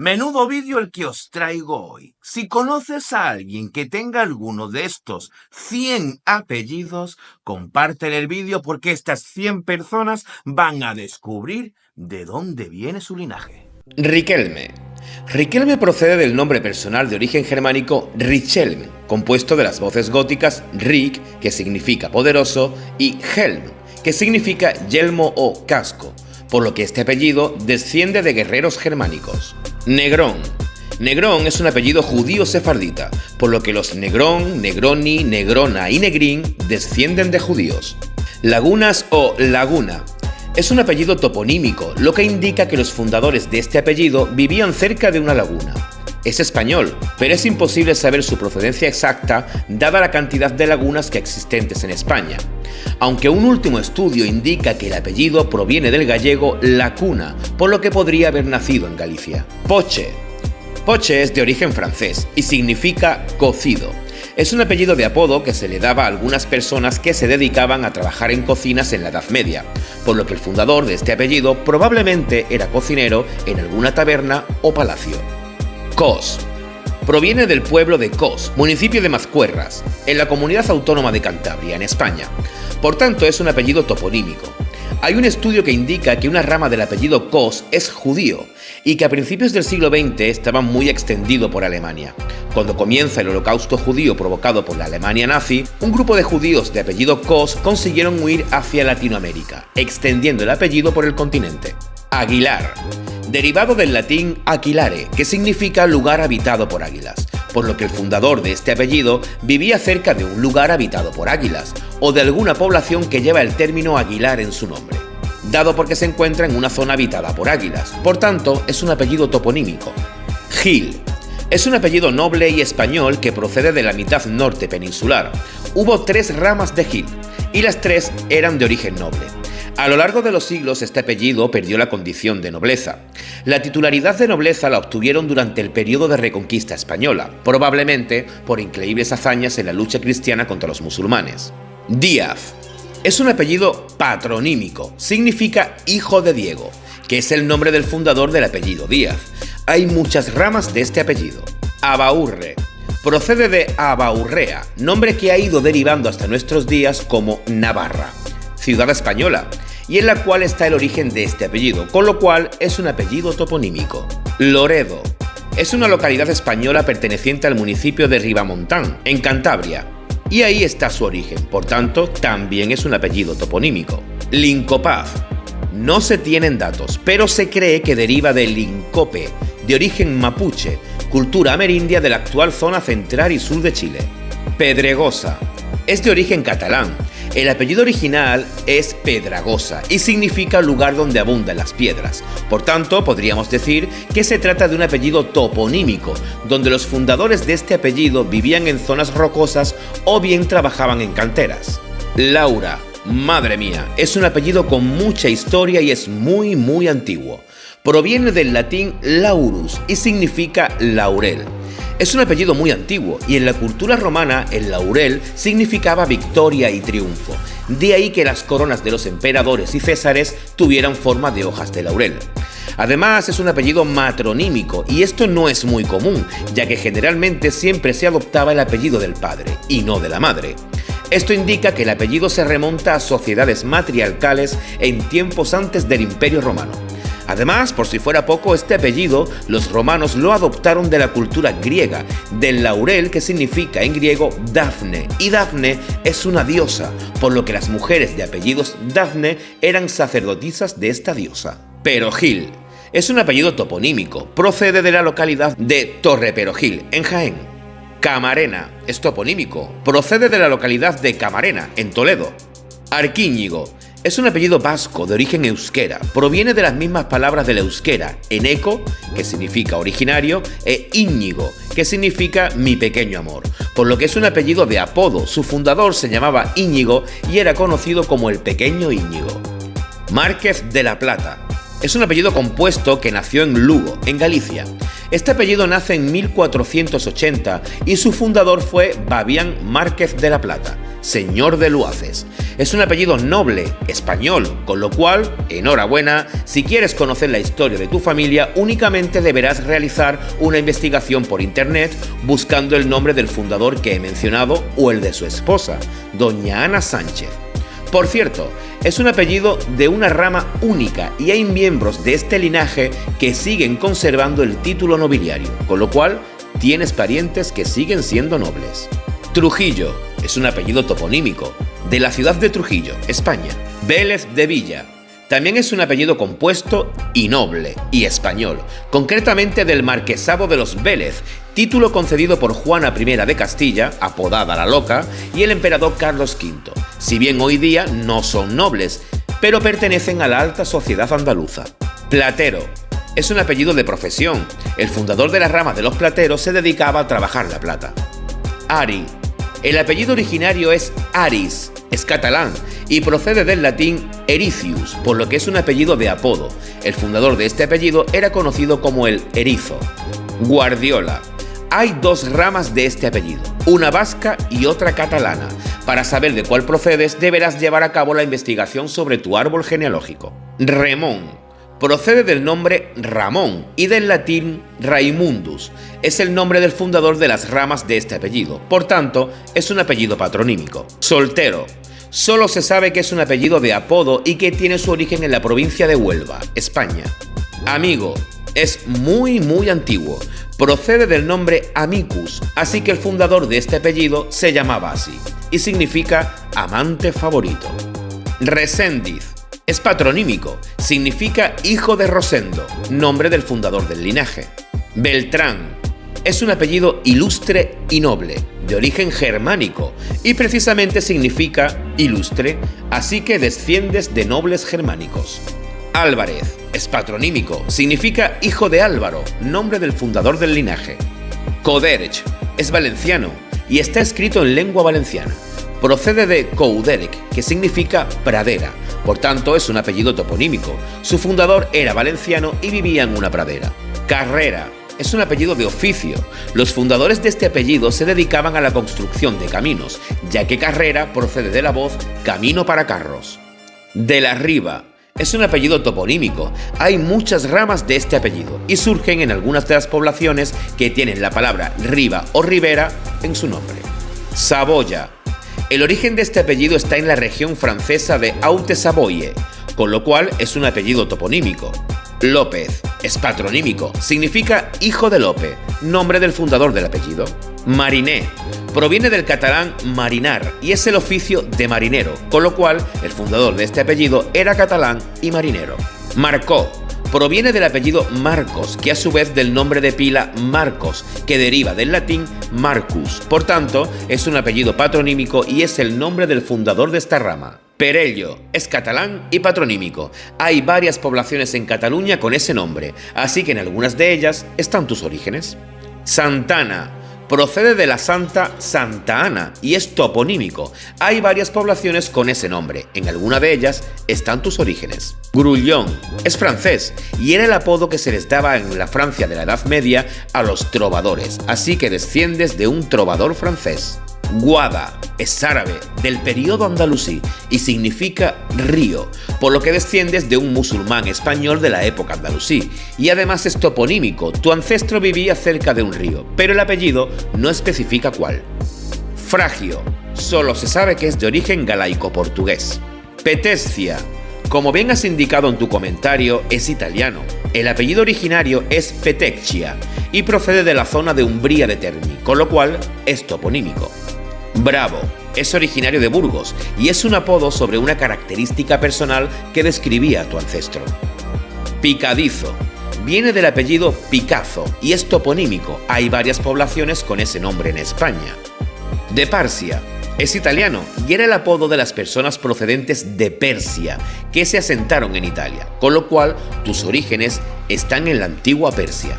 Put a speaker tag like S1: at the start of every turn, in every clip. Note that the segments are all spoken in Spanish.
S1: Menudo vídeo el que os traigo hoy. Si conoces a alguien que tenga alguno de estos 100 apellidos, compártele el vídeo porque estas 100 personas van a descubrir de dónde viene su linaje.
S2: Riquelme. Riquelme procede del nombre personal de origen germánico Richelm, compuesto de las voces góticas Rik, que significa poderoso, y Helm, que significa yelmo o casco, por lo que este apellido desciende de guerreros germánicos. Negrón. Negrón es un apellido judío sefardita, por lo que los Negrón, Negroni, Negrona y Negrín descienden de judíos. Lagunas o Laguna. Es un apellido toponímico, lo que indica que los fundadores de este apellido vivían cerca de una laguna. Es español, pero es imposible saber su procedencia exacta dada la cantidad de lagunas que existentes en España, aunque un último estudio indica que el apellido proviene del gallego lacuna, por lo que podría haber nacido en Galicia. Poche. Poche es de origen francés y significa cocido. Es un apellido de apodo que se le daba a algunas personas que se dedicaban a trabajar en cocinas en la Edad Media, por lo que el fundador de este apellido probablemente era cocinero en alguna taberna o palacio. Cos. Proviene del pueblo de Cos, municipio de Mazcuerras, en la comunidad autónoma de Cantabria, en España. Por tanto, es un apellido toponímico. Hay un estudio que indica que una rama del apellido Cos es judío y que a principios del siglo XX estaba muy extendido por Alemania. Cuando comienza el holocausto judío provocado por la Alemania nazi, un grupo de judíos de apellido Cos consiguieron huir hacia Latinoamérica, extendiendo el apellido por el continente. Aguilar. Derivado del latín aquilare, que significa lugar habitado por águilas, por lo que el fundador de este apellido vivía cerca de un lugar habitado por águilas, o de alguna población que lleva el término Aguilar en su nombre, dado porque se encuentra en una zona habitada por águilas, por tanto es un apellido toponímico. Gil. Es un apellido noble y español que procede de la mitad norte peninsular. Hubo 3 ramas de Gil, y las 3 eran de origen noble. A lo largo de los siglos este apellido perdió la condición de nobleza. La titularidad de nobleza la obtuvieron durante el periodo de Reconquista española, probablemente por increíbles hazañas en la lucha cristiana contra los musulmanes. Díaz. Es un apellido patronímico, significa hijo de Diego, que es el nombre del fundador del apellido Díaz. Hay muchas ramas de este apellido. Abaurre. Procede de Abaurrea, nombre que ha ido derivando hasta nuestros días como Navarra, ciudad española, y en la cual está el origen de este apellido, con lo cual es un apellido toponímico. Loredo. Es una localidad española perteneciente al municipio de Ribamontán, en Cantabria, y ahí está su origen, por tanto, también es un apellido toponímico. Lincopaz. No se tienen datos, pero se cree que deriva de lincope, de origen mapuche, cultura amerindia de la actual zona central y sur de Chile. Pedregosa. Es de origen catalán. El apellido original es Pedragosa y significa lugar donde abundan las piedras. Por tanto, podríamos decir que se trata de un apellido toponímico, donde los fundadores de este apellido vivían en zonas rocosas o bien trabajaban en canteras. Laura. Madre mía, es un apellido con mucha historia y es muy antiguo. Proviene del latín laurus y significa laurel. Es un apellido muy antiguo y en la cultura romana el laurel significaba victoria y triunfo. De ahí que las coronas de los emperadores y césares tuvieran forma de hojas de laurel. Además es un apellido matronímico y esto no es muy común, ya que generalmente siempre se adoptaba el apellido del padre y no de la madre. Esto indica que el apellido se remonta a sociedades matriarcales en tiempos antes del Imperio Romano. Además, por si fuera poco, este apellido los romanos lo adoptaron de la cultura griega, del laurel que significa en griego Dafne, y Dafne es una diosa, por lo que las mujeres de apellidos Dafne eran sacerdotisas de esta diosa. Perogil. Es un apellido toponímico, procede de la localidad de Torreperogil, en Jaén. Camarena. Es toponímico, procede de la localidad de Camarena, en Toledo. Arquíñigo. Es un apellido vasco de origen euskera, proviene de las mismas palabras del euskera, eneco, que significa originario, e íñigo, que significa mi pequeño amor, por lo que es un apellido de apodo. Su fundador se llamaba Íñigo y era conocido como el pequeño Íñigo. Márquez de la Plata. Es un apellido compuesto que nació en Lugo, en Galicia. Este apellido nace en 1480 y su fundador fue Babián Márquez de la Plata, señor de Luaces. Es un apellido noble, español, con lo cual, enhorabuena, si quieres conocer la historia de tu familia, únicamente deberás realizar una investigación por internet buscando el nombre del fundador que he mencionado o el de su esposa, doña Ana Sánchez. Por cierto, es un apellido de una rama única y hay miembros de este linaje que siguen conservando el título nobiliario, con lo cual tienes parientes que siguen siendo nobles. Trujillo es un apellido toponímico, de la ciudad de Trujillo, España. Vélez de Villa también es un apellido compuesto y noble y español, concretamente del marquesado de los Vélez, título concedido por Juana I de Castilla, apodada la Loca, y el emperador Carlos V, si bien hoy día no son nobles, pero pertenecen a la alta sociedad andaluza. Platero es un apellido de profesión. El fundador de la rama de los plateros se dedicaba a trabajar la plata. Ari. El apellido originario es Aris, es catalán y procede del latín ericius, por lo que es un apellido de apodo. El fundador de este apellido era conocido como el Erizo. Guardiola. Hay dos ramas de este apellido, una vasca y otra catalana. Para saber de cuál procedes, deberás llevar a cabo la investigación sobre tu árbol genealógico. Remón. Procede del nombre Ramón y del latín Raimundus. Es el nombre del fundador de las ramas de este apellido, por tanto, es un apellido patronímico. Soltero. Solo se sabe que es un apellido de apodo y que tiene su origen en la provincia de Huelva, España. Amigo. Es muy antiguo. Procede del nombre Amicus, así que el fundador de este apellido se llamaba así, y significa amante favorito. Reséndiz. Es patronímico, significa hijo de Rosendo, nombre del fundador del linaje. Beltrán. Es un apellido ilustre y noble, de origen germánico, y precisamente significa ilustre, así que desciendes de nobles germánicos. Álvarez. Es patronímico, significa hijo de Álvaro, nombre del fundador del linaje. Coderch. Es valenciano y está escrito en lengua valenciana. Procede de Couderc, que significa pradera, por tanto es un apellido toponímico. Su fundador era valenciano y vivía en una pradera. Carrera. Es un apellido de oficio. Los fundadores de este apellido se dedicaban a la construcción de caminos, ya que Carrera procede de la voz camino para carros. De la Riva. Es un apellido toponímico. Hay muchas ramas de este apellido y surgen en algunas de las poblaciones que tienen la palabra riva o ribera en su nombre. Saboya. El origen de este apellido está en la región francesa de Haute-Savoie, con lo cual es un apellido toponímico. López. Es patronímico, significa hijo de Lope, nombre del fundador del apellido. Mariné. Proviene del catalán marinar y es el oficio de marinero, con lo cual el fundador de este apellido era catalán y marinero. Marcó. Proviene del apellido Marcos, que a su vez del nombre de pila Marcos, que deriva del latín Marcus. Por tanto, es un apellido patronímico y es el nombre del fundador de esta rama. Perello. Es catalán y patronímico. Hay varias poblaciones en Cataluña con ese nombre, así que en algunas de ellas están tus orígenes. Santana. Procede de la santa Santa Ana y es toponímico. Hay varias poblaciones con ese nombre, en alguna de ellas están tus orígenes. Grullón. Es francés y era el apodo que se les daba en la Francia de la Edad Media a los trovadores, así que desciendes de un trovador francés. Guada. Es árabe, del período andalusí, y significa río, por lo que desciendes de un musulmán español de la época andalusí, y además es toponímico, tu ancestro vivía cerca de un río, pero el apellido no especifica cuál. Fragio. Solo se sabe que es de origen galaico-portugués. Petescia. Como bien has indicado en tu comentario, es italiano. El apellido originario es Petecchia y procede de la zona de Umbría de Terni, con lo cual es toponímico. Bravo. Es originario de Burgos y es un apodo sobre una característica personal que describía a tu ancestro. Picadizo. Viene del apellido Picazo y es toponímico. Hay varias poblaciones con ese nombre en España. De Parsia. Es italiano y era el apodo de las personas procedentes de Persia que se asentaron en Italia, con lo cual tus orígenes están en la antigua Persia.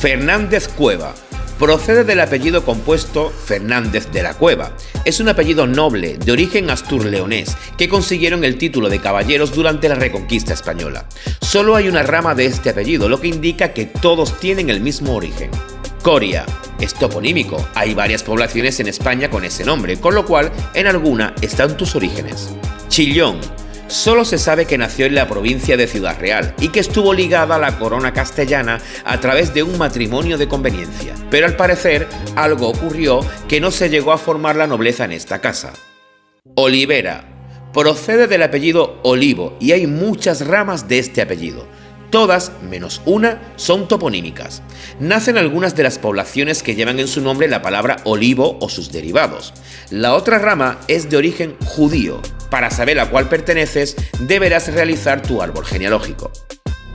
S2: Fernández Cueva. Procede del apellido compuesto Fernández de la Cueva. Es un apellido noble de origen astur-leonés que consiguieron el título de caballeros durante la Reconquista española. Solo hay una rama de este apellido, lo que indica que todos tienen el mismo origen. Coria. es toponímico. Hay varias poblaciones en España con ese nombre, con lo cual en alguna están tus orígenes. Chillón. Solo se sabe que nació en la provincia de Ciudad Real y que estuvo ligada a la corona castellana a través de un matrimonio de conveniencia. Pero al parecer algo ocurrió que no se llegó a formar la nobleza en esta casa. Olivera. Procede del apellido Olivo y hay muchas ramas de este apellido. Todas, menos una, son toponímicas. Nacen algunas de las poblaciones que llevan en su nombre la palabra olivo o sus derivados. La otra rama es de origen judío. Para saber a cuál perteneces, deberás realizar tu árbol genealógico.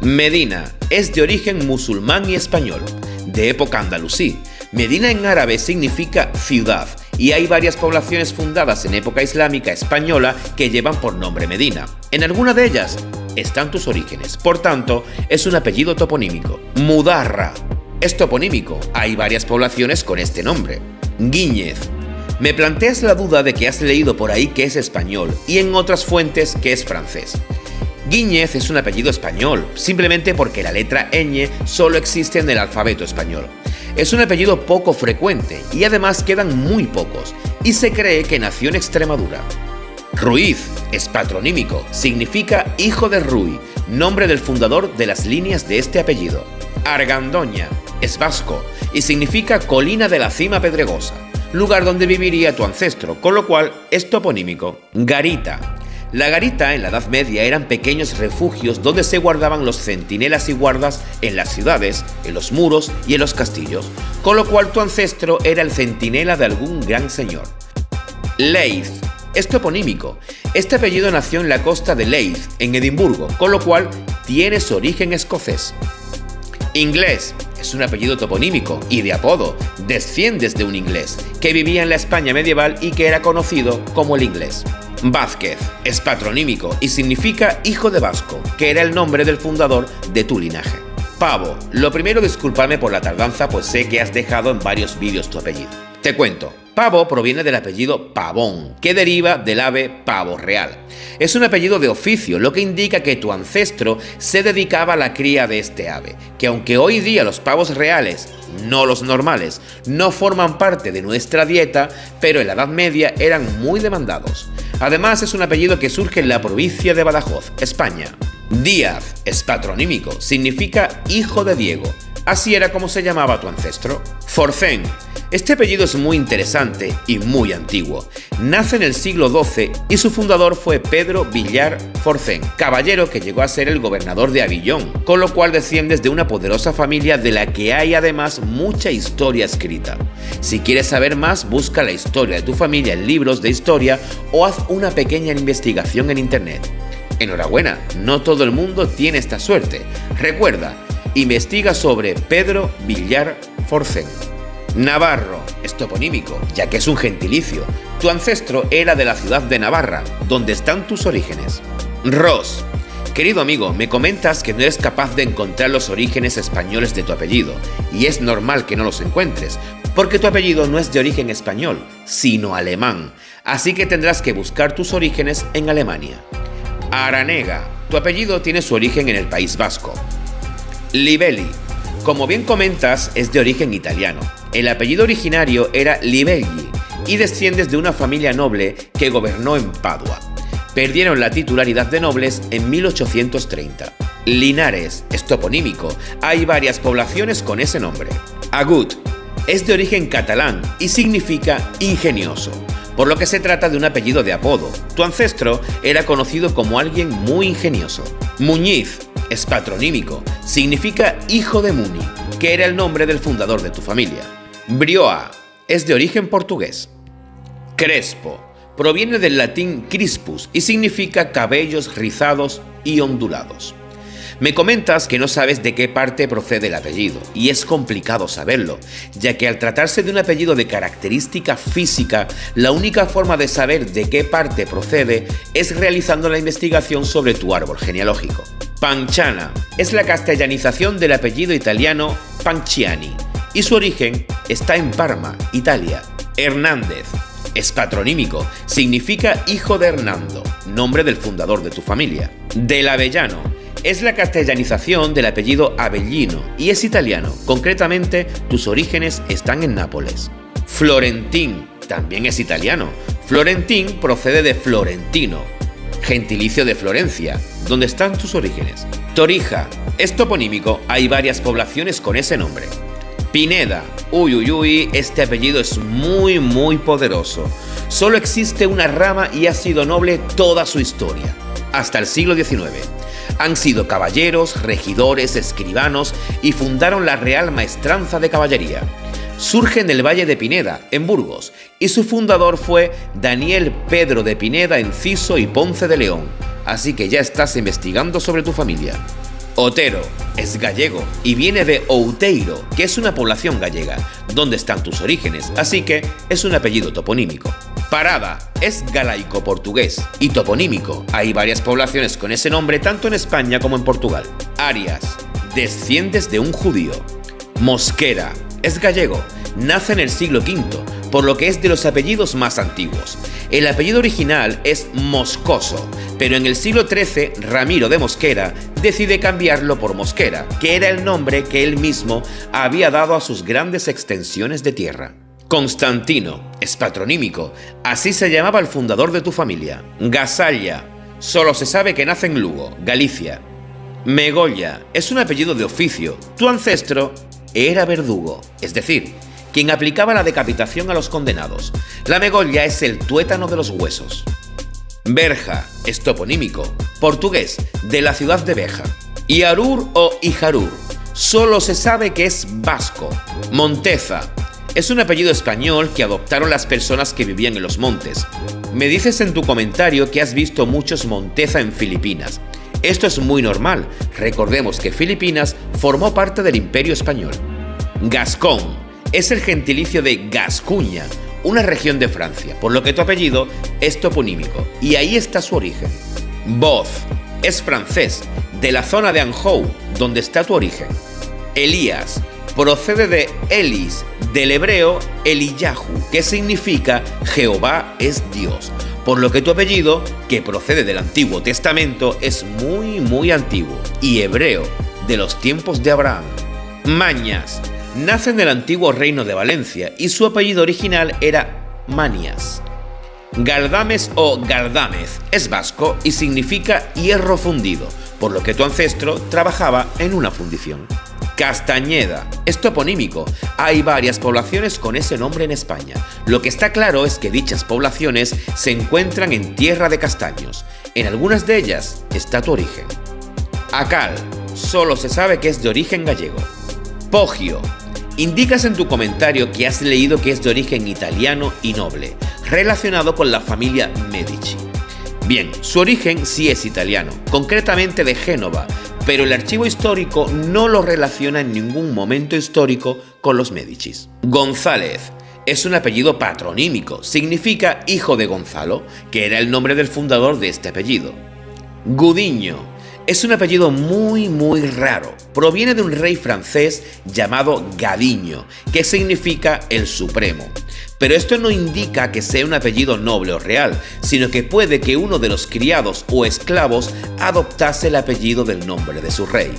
S2: Medina es de origen musulmán y español, de época andalusí. Medina en árabe significa ciudad y hay varias poblaciones fundadas en época islámica española que llevan por nombre Medina. En alguna de ellas están tus orígenes, por tanto, es un apellido toponímico. Mudarra es toponímico, hay varias poblaciones con este nombre. Guíñez. Me planteas la duda de que has leído por ahí que es español y en otras fuentes que es francés. Guíñez es un apellido español, simplemente porque la letra ñ solo existe en el alfabeto español. Es un apellido poco frecuente y además quedan muy pocos, y se cree que nació en Extremadura. Ruiz es patronímico, significa hijo de Ruy, nombre del fundador de las líneas de este apellido. Argandoña es vasco y significa colina de la cima pedregosa, lugar donde viviría tu ancestro, con lo cual es toponímico. Garita. La garita en la Edad Media eran pequeños refugios donde se guardaban los centinelas y guardas en las ciudades, en los muros y en los castillos, con lo cual tu ancestro era el centinela de algún gran señor. Leith es toponímico. Este apellido nació en la costa de Leith, en Edimburgo, con lo cual tiene su origen escocés. Inglés es un apellido toponímico y de apodo. Desciendes de un inglés que vivía en la España medieval y que era conocido como el inglés. Vázquez es patronímico y significa hijo de Vasco, que era el nombre del fundador de tu linaje. Pavo. Lo primero, discúlpame por la tardanza, pues sé que has dejado en varios vídeos tu apellido. Te cuento. Pavo proviene del apellido Pavón, que deriva del ave pavo real. Es un apellido de oficio, lo que indica que tu ancestro se dedicaba a la cría de este ave, que aunque hoy día los pavos reales, no los normales, no forman parte de nuestra dieta, pero en la Edad Media eran muy demandados. Además es un apellido que surge en la provincia de Badajoz, España. Díaz es patronímico, significa hijo de Diego. Así era como se llamaba tu ancestro. Forcén. Este apellido es muy interesante y muy antiguo. Nace en el siglo XII y su fundador fue Pedro Villar Forcén, caballero que llegó a ser el gobernador de Avillón, con lo cual desciendes de una poderosa familia de la que hay además mucha historia escrita. Si quieres saber más, busca la historia de tu familia en libros de historia o haz una pequeña investigación en internet. Enhorabuena, no todo el mundo tiene esta suerte. Recuerda, investiga sobre Pedro Villar Forcén. Navarro es toponímico, ya que es un gentilicio. Tu ancestro era de la ciudad de Navarra, donde están tus orígenes. Ros. Querido amigo, me comentas que no eres capaz de encontrar los orígenes españoles de tu apellido, y es normal que no los encuentres, porque tu apellido no es de origen español, sino alemán, así que tendrás que buscar tus orígenes en Alemania. Aranega. Tu apellido tiene su origen en el País Vasco. Libelli. Como bien comentas, es de origen italiano. El apellido originario era Libelli y desciendes de una familia noble que gobernó en Padua. Perdieron la titularidad de nobles en 1830. Linares es toponímico. Hay varias poblaciones con ese nombre. Agut es de origen catalán y significa ingenioso, por lo que se trata de un apellido de apodo. Tu ancestro era conocido como alguien muy ingenioso. Muñiz es patronímico, significa hijo de Muni, que era el nombre del fundador de tu familia. Brioa es de origen portugués. Crespo proviene del latín crispus y significa cabellos rizados y ondulados. Me comentas que no sabes de qué parte procede el apellido, y es complicado saberlo, ya que al tratarse de un apellido de característica física, la única forma de saber de qué parte procede es realizando la investigación sobre tu árbol genealógico. Panciana es la castellanización del apellido italiano Panciani, y su origen está en Parma, Italia. Hernández es patronímico, significa hijo de Hernando, nombre del fundador de tu familia. Del Avellano es la castellanización del apellido Avellino y es italiano. Concretamente, tus orígenes están en Nápoles. Florentín también es italiano. Florentín procede de Florentino, gentilicio de Florencia, donde están tus orígenes. Torija es toponímico, hay varias poblaciones con ese nombre. Pineda, este apellido es muy poderoso. Solo existe una rama y ha sido noble toda su historia, hasta el siglo XIX. Han sido caballeros, regidores, escribanos y fundaron la Real Maestranza de Caballería. Surge en el Valle de Pineda, en Burgos, y su fundador fue Daniel Pedro de Pineda Enciso y Ponce de León. Así que ya estás investigando sobre tu familia. Otero es gallego y viene de Outeiro, que es una población gallega, donde están tus orígenes, así que es un apellido toponímico. Parada es galaico-portugués y toponímico. Hay varias poblaciones con ese nombre tanto en España como en Portugal. Arias, desciendes de un judío. Mosquera es gallego, nace en el siglo V, por lo que es de los apellidos más antiguos. El apellido original es Moscoso, pero en el siglo XIII Ramiro de Mosquera decide cambiarlo por Mosquera, que era el nombre que él mismo había dado a sus grandes extensiones de tierra. Constantino es patronímico, así se llamaba el fundador de tu familia. Gasalla, solo se sabe que nace en Lugo, Galicia. Megolla es un apellido de oficio, tu ancestro era verdugo, es decir, quien aplicaba la decapitación a los condenados. La megolla es el tuétano de los huesos. Berja es toponímico, portugués, de la ciudad de Beja. Iarur o Ijarur, solo se sabe que es vasco. Monteza es un apellido español que adoptaron las personas que vivían en los montes. Me dices en tu comentario que has visto muchos Monteza en Filipinas. Esto es muy normal, recordemos que Filipinas formó parte del Imperio Español. Gascón es el gentilicio de Gascuña, una región de Francia, por lo que tu apellido es toponímico, y ahí está su origen. Boz es francés, de la zona de Anjou, donde está tu origen. Elías procede de Elis, del hebreo Eliyahu, que significa Jehová es Dios, por lo que tu apellido, que procede del Antiguo Testamento, es muy antiguo y hebreo, de los tiempos de Abraham. Mañas nace en el antiguo reino de Valencia y su apellido original era Manias. Galdames o Galdámez es vasco y significa hierro fundido, por lo que tu ancestro trabajaba en una fundición. Castañeda es toponímico, hay varias poblaciones con ese nombre en España. Lo que está claro es que dichas poblaciones se encuentran en tierra de castaños. En algunas de ellas está tu origen. Acal, solo se sabe que es de origen gallego. Poggio, indicas en tu comentario que has leído que es de origen italiano y noble, relacionado con la familia Medici. Bien, su origen sí es italiano, concretamente de Génova, pero el archivo histórico no lo relaciona en ningún momento histórico con los Médicis. González es un apellido patronímico, significa hijo de Gonzalo, que era el nombre del fundador de este apellido. Gudiño es un apellido muy raro, proviene de un rey francés llamado Gadiño, que significa el supremo. Pero esto no indica que sea un apellido noble o real, sino que puede que uno de los criados o esclavos adoptase el apellido del nombre de su rey.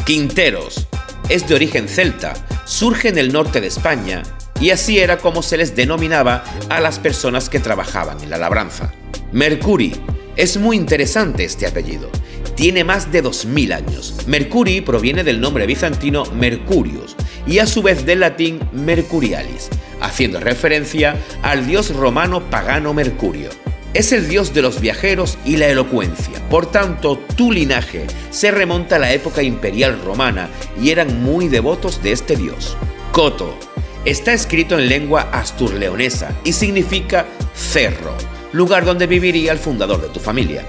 S2: Quinteros es de origen celta, surge en el norte de España y así era como se les denominaba a las personas que trabajaban en la labranza. Mercuri, es muy interesante este apellido, tiene más de 2000 años. Mercuri proviene del nombre bizantino Mercurius y a su vez del latín Mercurialis, haciendo referencia al dios romano pagano Mercurio. Es el dios de los viajeros y la elocuencia, por tanto tu linaje se remonta a la época imperial romana y eran muy devotos de este dios. Coto está escrito en lengua asturleonesa y significa cerro, lugar donde viviría el fundador de tu familia.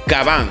S2: Cabán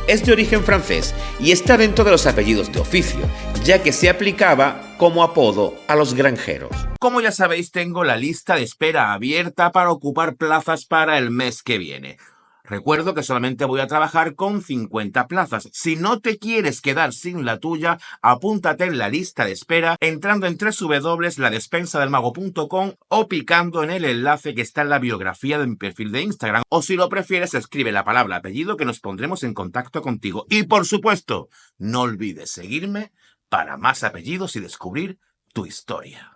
S2: es de origen francés y está dentro de los apellidos de oficio, ya que se aplicaba como apodo a los granjeros.
S1: Como ya sabéis, tengo la lista de espera abierta para ocupar plazas para el mes que viene. Recuerdo que solamente voy a trabajar con 50 plazas. Si no te quieres quedar sin la tuya, apúntate en la lista de espera entrando en www.ladespensadelmago.com o picando en el enlace que está en la biografía de mi perfil de Instagram. O si lo prefieres, escribe la palabra apellido que nos pondremos en contacto contigo. Y por supuesto, no olvides seguirme para más apellidos y descubrir tu historia.